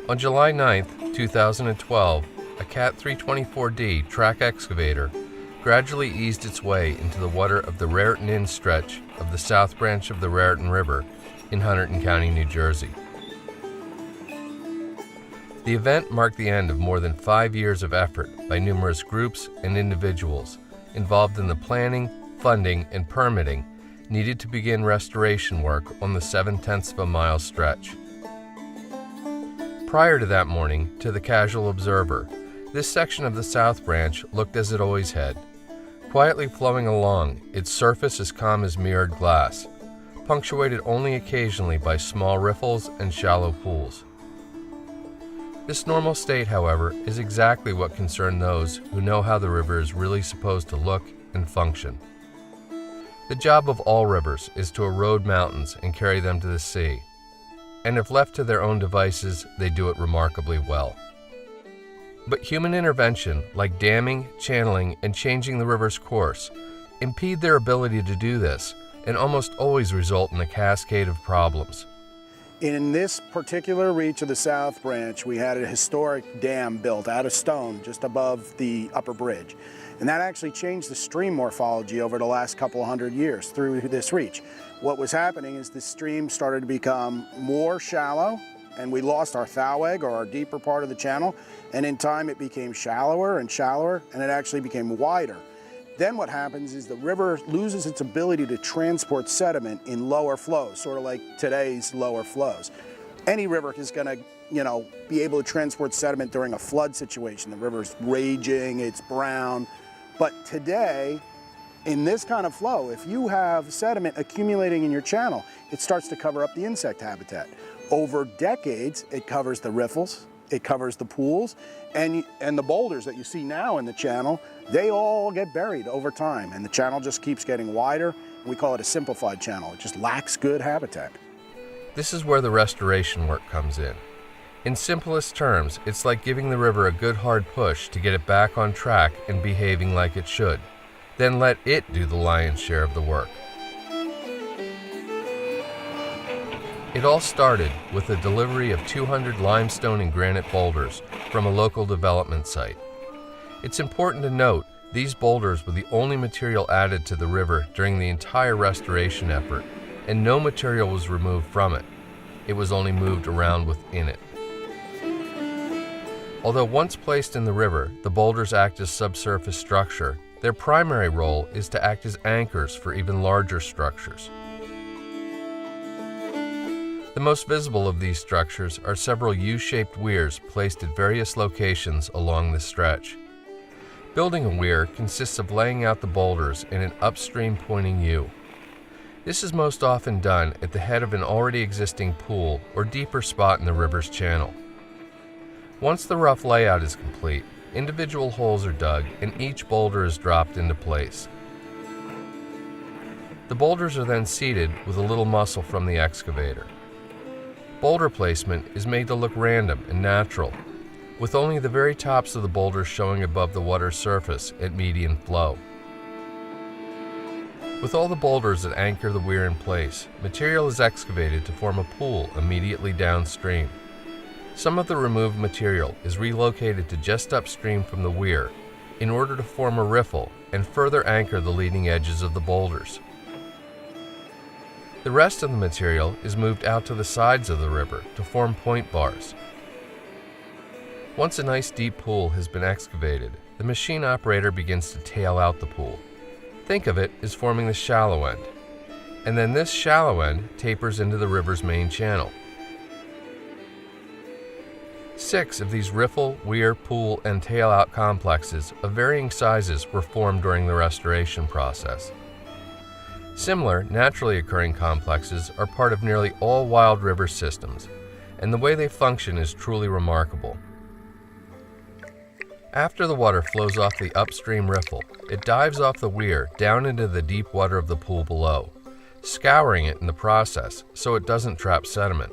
On July 9, 2012, a Cat 324D track excavator gradually eased its way into the water of the Raritan stretch of the South Branch of the Raritan River in Hunterdon County, New Jersey. The event marked the end of more than 5 years of effort by numerous groups and individuals involved in the planning, funding, and permitting needed to begin restoration work on the 7/10 of a mile stretch. Prior to that morning, to the casual observer, this section of the South Branch looked as it always had, quietly flowing along, its surface as calm as mirrored glass, punctuated only occasionally by small riffles and shallow pools. This normal state, however, is exactly what concerned those who know how the river is really supposed to look and function. The job of all rivers is to erode mountains and carry them to the sea, and if left to their own devices, they do it remarkably well. But human intervention, like damming, channeling, and changing the river's course, impede their ability to do this and almost always result in a cascade of problems. In this particular reach of the South Branch, we had a historic dam built out of stone just above the upper bridge. And that actually changed the stream morphology over the last couple of hundred years through this reach. What was happening is the stream started to become more shallow, and we lost our thaw egg, or our deeper part of the channel, and in time it became shallower and shallower, and it actually became wider. Then what happens is the river loses its ability to transport sediment in lower flows, sort of like today's lower flows. Any river is going to, be able to transport sediment during a flood situation. The river's raging, it's brown. But today, in this kind of flow, if you have sediment accumulating in your channel, it starts to cover up the insect habitat. Over decades, it covers the riffles, it covers the pools, and the boulders that you see now in the channel, they all get buried over time, and the channel just keeps getting wider. We call it a simplified channel. It just lacks good habitat. This is where the restoration work comes in. In simplest terms, it's like giving the river a good hard push to get it back on track and behaving like it should. Then let it do the lion's share of the work. It all started with the delivery of 200 limestone and granite boulders from a local development site. It's important to note these boulders were the only material added to the river during the entire restoration effort, and no material was removed from it. It was only moved around within it. Although once placed in the river, the boulders act as subsurface structure, their primary role is to act as anchors for even larger structures. The most visible of these structures are several U-shaped weirs placed at various locations along the stretch. Building a weir consists of laying out the boulders in an upstream pointing U. This is most often done at the head of an already existing pool or deeper spot in the river's channel. Once the rough layout is complete, individual holes are dug and each boulder is dropped into place. The boulders are then seated with a little muscle from the excavator. Boulder placement is made to look random and natural, with only the very tops of the boulders showing above the water's surface at median flow. With all the boulders that anchor the weir in place, material is excavated to form a pool immediately downstream. Some of the removed material is relocated to just upstream from the weir in order to form a riffle and further anchor the leading edges of the boulders. The rest of the material is moved out to the sides of the river to form point bars. Once a nice deep pool has been excavated, the machine operator begins to tail out the pool. Think of it as forming the shallow end, and then this shallow end tapers into the river's main channel. 6 of these riffle, weir, pool, and tail-out complexes of varying sizes were formed during the restoration process. Similar, naturally occurring complexes are part of nearly all wild river systems, and the way they function is truly remarkable. After the water flows off the upstream riffle, it dives off the weir down into the deep water of the pool below, scouring it in the process so it doesn't trap sediment.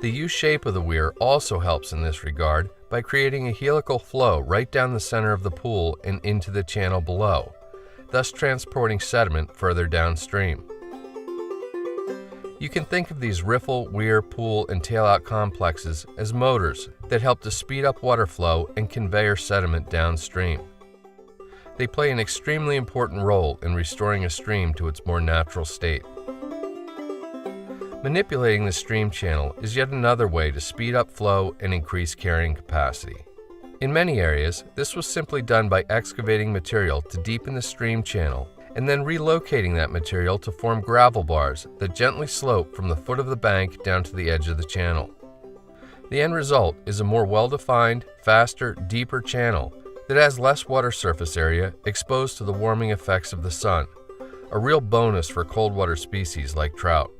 The U-shape of the weir also helps in this regard by creating a helical flow right down the center of the pool and into the channel below, thus transporting sediment further downstream. You can think of these riffle, weir, pool, and tailout complexes as motors that help to speed up water flow and conveyor sediment downstream. They play an extremely important role in restoring a stream to its more natural state. Manipulating the stream channel is yet another way to speed up flow and increase carrying capacity. In many areas, this was simply done by excavating material to deepen the stream channel and then relocating that material to form gravel bars that gently slope from the foot of the bank down to the edge of the channel. The end result is a more well-defined, faster, deeper channel that has less water surface area exposed to the warming effects of the sun, a real bonus for cold water species like trout.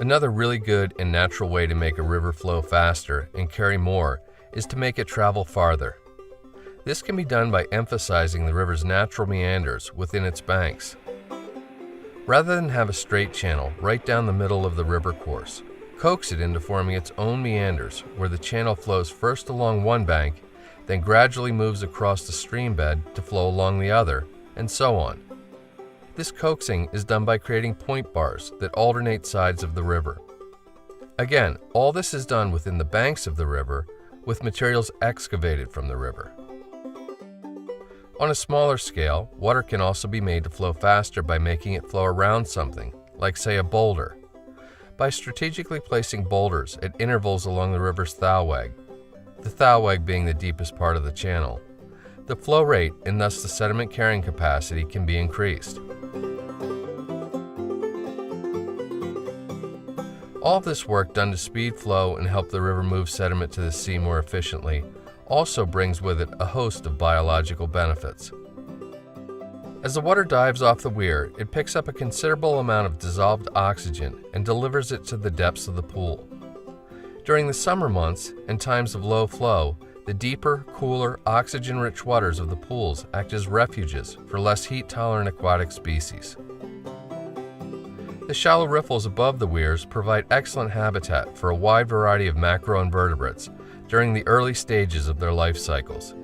Another really good and natural way to make a river flow faster and carry more is to make it travel farther. This can be done by emphasizing the river's natural meanders within its banks. Rather than have a straight channel right down the middle of the river course, coax it into forming its own meanders where the channel flows first along one bank, then gradually moves across the stream bed to flow along the other, and so on. This coaxing is done by creating point bars that alternate sides of the river. Again, all this is done within the banks of the river with materials excavated from the river. On a smaller scale, water can also be made to flow faster by making it flow around something, like say a boulder. By strategically placing boulders at intervals along the river's thowag, the thowag being the deepest part of the channel, the flow rate and thus the sediment carrying capacity can be increased. All of this work done to speed flow and help the river move sediment to the sea more efficiently also brings with it a host of biological benefits. As the water dives off the weir, it picks up a considerable amount of dissolved oxygen and delivers it to the depths of the pool. During the summer months and times of low flow, the deeper, cooler, oxygen-rich waters of the pools act as refuges for less heat-tolerant aquatic species. The shallow riffles above the weirs provide excellent habitat for a wide variety of macroinvertebrates during the early stages of their life cycles.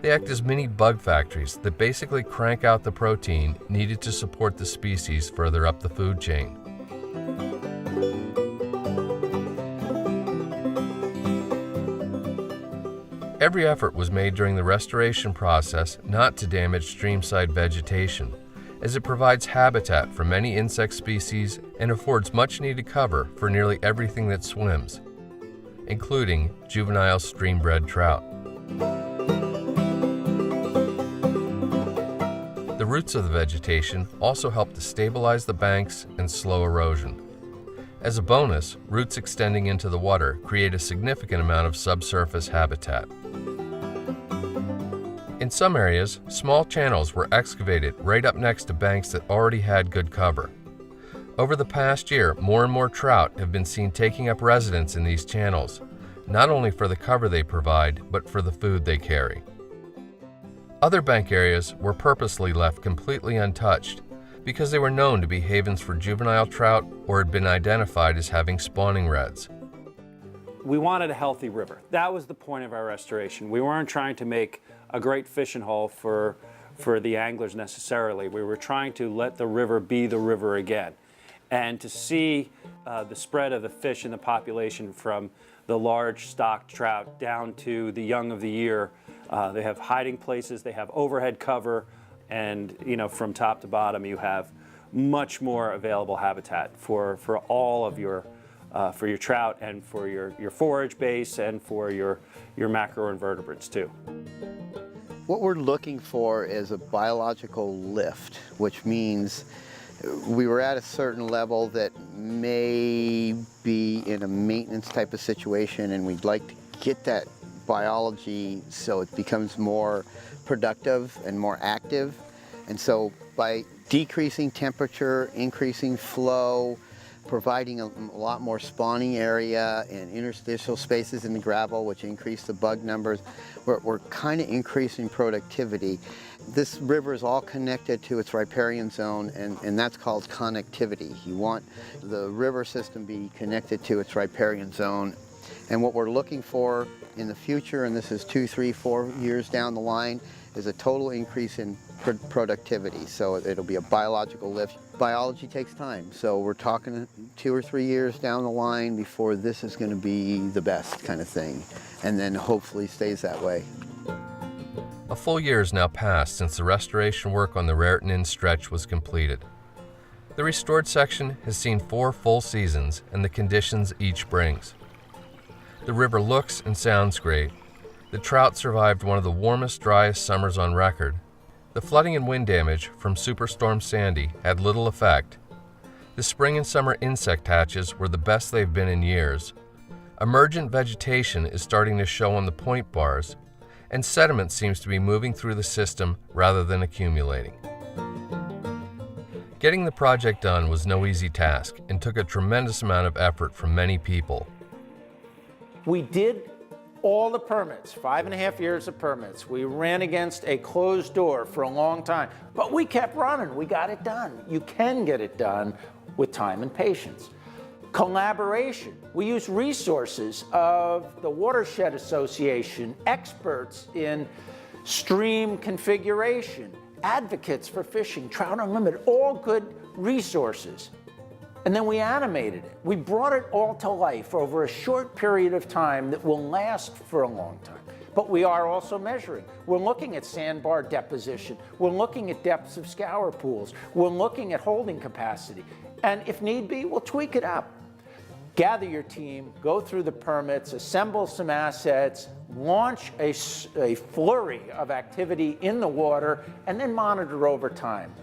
They act as mini bug factories that basically crank out the protein needed to support the species further up the food chain. Every effort was made during the restoration process not to damage streamside vegetation, as it provides habitat for many insect species and affords much-needed cover for nearly everything that swims, including juvenile stream-bred trout. The roots of the vegetation also help to stabilize the banks and slow erosion. As a bonus, roots extending into the water create a significant amount of subsurface habitat. In some areas, small channels were excavated right up next to banks that already had good cover. Over the past year, more and more trout have been seen taking up residence in these channels, not only for the cover they provide, but for the food they carry. Other bank areas were purposely left completely untouched because they were known to be havens for juvenile trout or had been identified as having spawning redds. We wanted a healthy river. That was the point of our restoration. We weren't trying to make a great fishing hole for the anglers necessarily. We were trying to let the river be the river again. And to see the spread of the fish in the population from the large stocked trout down to the young of the year. They have hiding places, they have overhead cover, and from top to bottom you have much more available habitat for all of your for your trout and for your forage base and for your macroinvertebrates too. What we're looking for is a biological lift, which means we were at a certain level that may be in a maintenance type of situation, and we'd like to get that biology so it becomes more productive and more active. And so by decreasing temperature, increasing flow, providing a lot more spawning area and interstitial spaces in the gravel, which increase the bug numbers, we're kind of increasing productivity. This river is all connected to its riparian zone, and that's called connectivity. You want the river system to be connected to its riparian zone. And what we're looking for in the future, and this is 2, 3, 4 years down the line, is a total increase in productivity. So it'll be a biological lift. Biology takes time, so we're talking 2 or 3 years down the line before this is going to be the best kind of thing, and then hopefully stays that way. A full year has now passed since the restoration work on the Raritan Inn stretch was completed. The restored section has seen 4 full seasons and the conditions each brings. The river looks and sounds great. The trout survived one of the warmest, driest summers on record. The flooding and wind damage from Superstorm Sandy had little effect. The spring and summer insect hatches were the best they've been in years. Emergent vegetation is starting to show on the point bars, and sediment seems to be moving through the system rather than accumulating. Getting the project done was no easy task and took a tremendous amount of effort from many people. We did all the permits, 5.5 years of permits. We ran against a closed door for a long time, but we kept running. We got it done. You can get it done with time and patience. Collaboration. We use resources of the Watershed Association, experts in stream configuration, advocates for fishing, Trout Unlimited, all good resources. And then we animated it. We brought it all to life over a short period of time that will last for a long time. But we are also measuring. We're looking at sandbar deposition. We're looking at depths of scour pools. We're looking at holding capacity. And if need be, we'll tweak it up. Gather your team, go through the permits, assemble some assets, launch a flurry of activity in the water, and then monitor over time.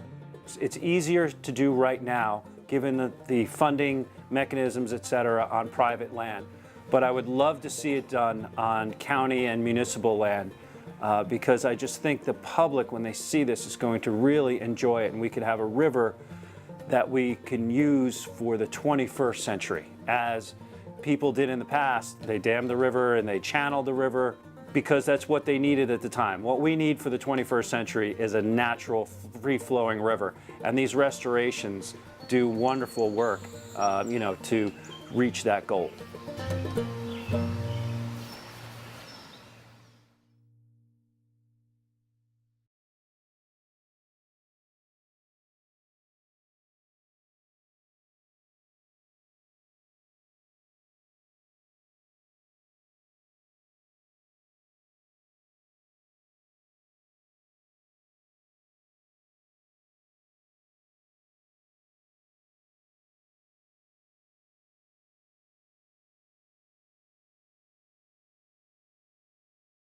It's easier to do right now, given the funding mechanisms, et cetera, on private land. But I would love to see it done on county and municipal land because I just think the public, when they see this, is going to really enjoy it, and we could have a river that we can use for the 21st century. As people did in the past, they dammed the river and they channeled the river because that's what they needed at the time. What we need for the 21st century is a natural, free-flowing river. And these restorations do wonderful work, to reach that goal.